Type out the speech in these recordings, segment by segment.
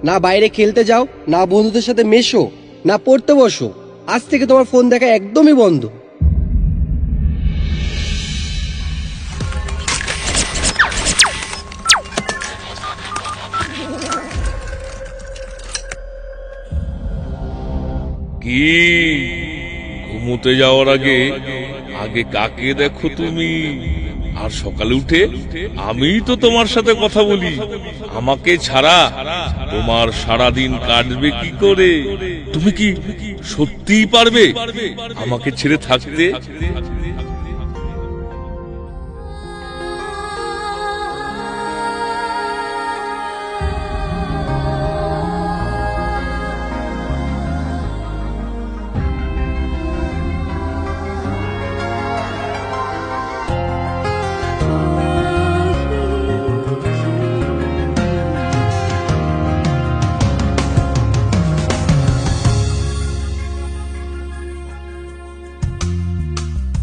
না বাইরে খেলতে যাও, না বন্ধুদের সাথে মেশো, না পড়তে বসো। আজ থেকে তোমার ফোন দেখা একদমই বন্ধ। কি ঘুমোতে যাওয়ার আগে আগে কাকে দেখো তুমি? আর সকালে উঠে আমিই তো তোমার সাথে কথা বলি। আমাকে ছাড়া তোমার সারাদিন কাটবে কি করে? তুমি কি সত্যিই পারবে আমাকে ছেড়ে থাকতে?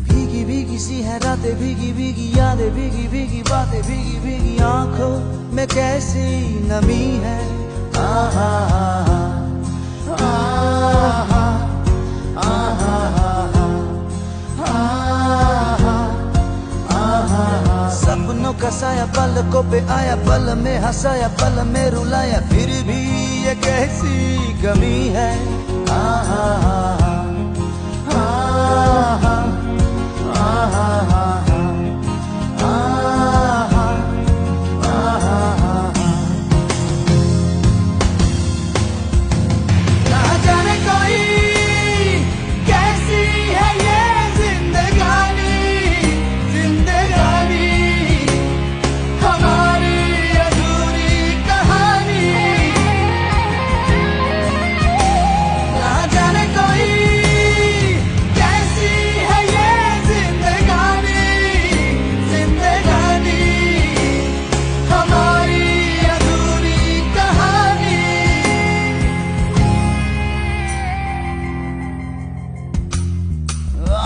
भीगी भीगी सी है रातें, भीगी भीगी यादें, भीगी भीगी बातें, भीगी भीगी आंखों में कैसी नमी है। आहा आहा आहा आहा सपनों का साया पलकों पे आया, पल में हंसाया, पल में रुलाया, फिर भी ये कैसी कमी है। आहा आहा ना जाने कोई कैसी है ये जिंदगानी, जिंदगानी हमारी अधूरी कहानी। ना जाने कोई कैसी है ये जिंदगानी, जिंदगानी हमारी अधूरी कहानी।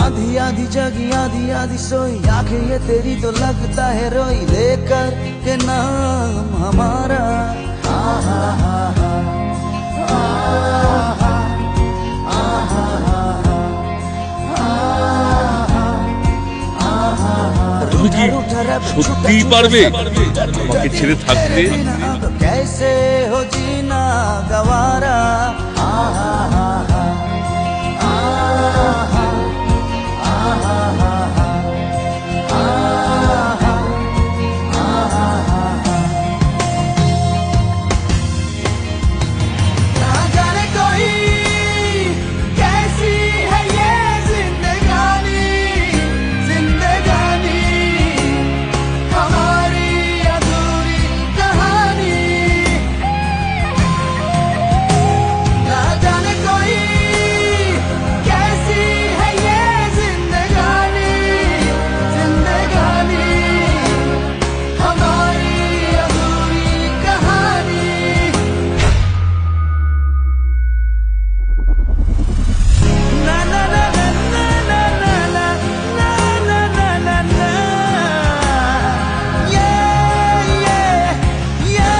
आधी आधी जगी, आधी आधी सोई, आंखें ये तेरी तो लगता है रोई, लेकर के नाम हमारा। आहा आहा आहा তুমি কি সত্যিই পারবে আমাকে ছেড়ে থাকতে? अब कैसे हो जीना गवारा। आहा आहा आहा ना जाने कोई कैसी है ये जिंदगानी, जिंदगानी हमारी अधूरी कहानी। ना जाने कोई कैसी है ये जिंदगानी, जिंदगानी हमारी अधूरी कहानी। ना ना ना ना ना ना ना ना ना ना ना ना ये ये ये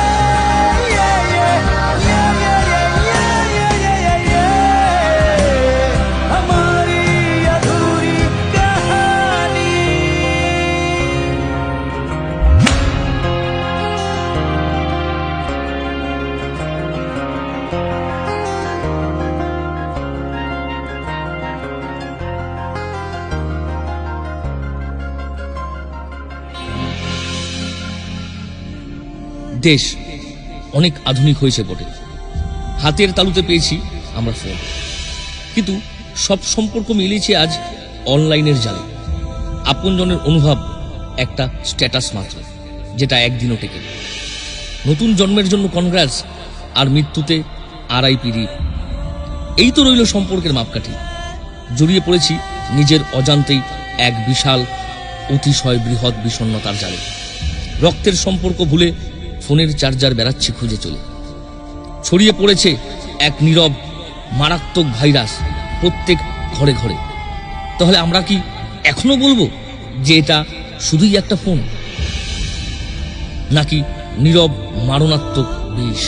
ये ये हमारी अधूरी कहानी। দেশ অনেক আধুনিক হয়েছে বটে, হাতের তালুতে পেয়েছি আমরা ফোন, কিন্তু সব সম্পর্ক মিলিয়েছে আজ অনলাইনের জালে। আপনজনের অনুভব একটা স্ট্যাটাস মাত্র, যেটা একদিনও টেকে না। নতুন জন্মের জন্য কনগ্রাটস, আর মৃত্যুতে RIP। এই তো রইল সম্পর্কের মাপকাঠি। জড়িয়ে পড়েছি নিজের অজান্তেই এক বিশাল অতিশয় বৃহৎ বিষণ্ণতার জালে। রক্তের সম্পর্ক ভুলে ফোনের চার্জার বেড়াচ্ছি খুঁজে চলে। ছড়িয়ে পড়েছে এক নীরব মারাত্মক ভাইরাস প্রত্যেক ঘরে ঘরে। তাহলে আমরা কি এখনো বলবো যে এটা শুধুই একটা ফোন, নাকি নীরব মারণাত্মক বিষ?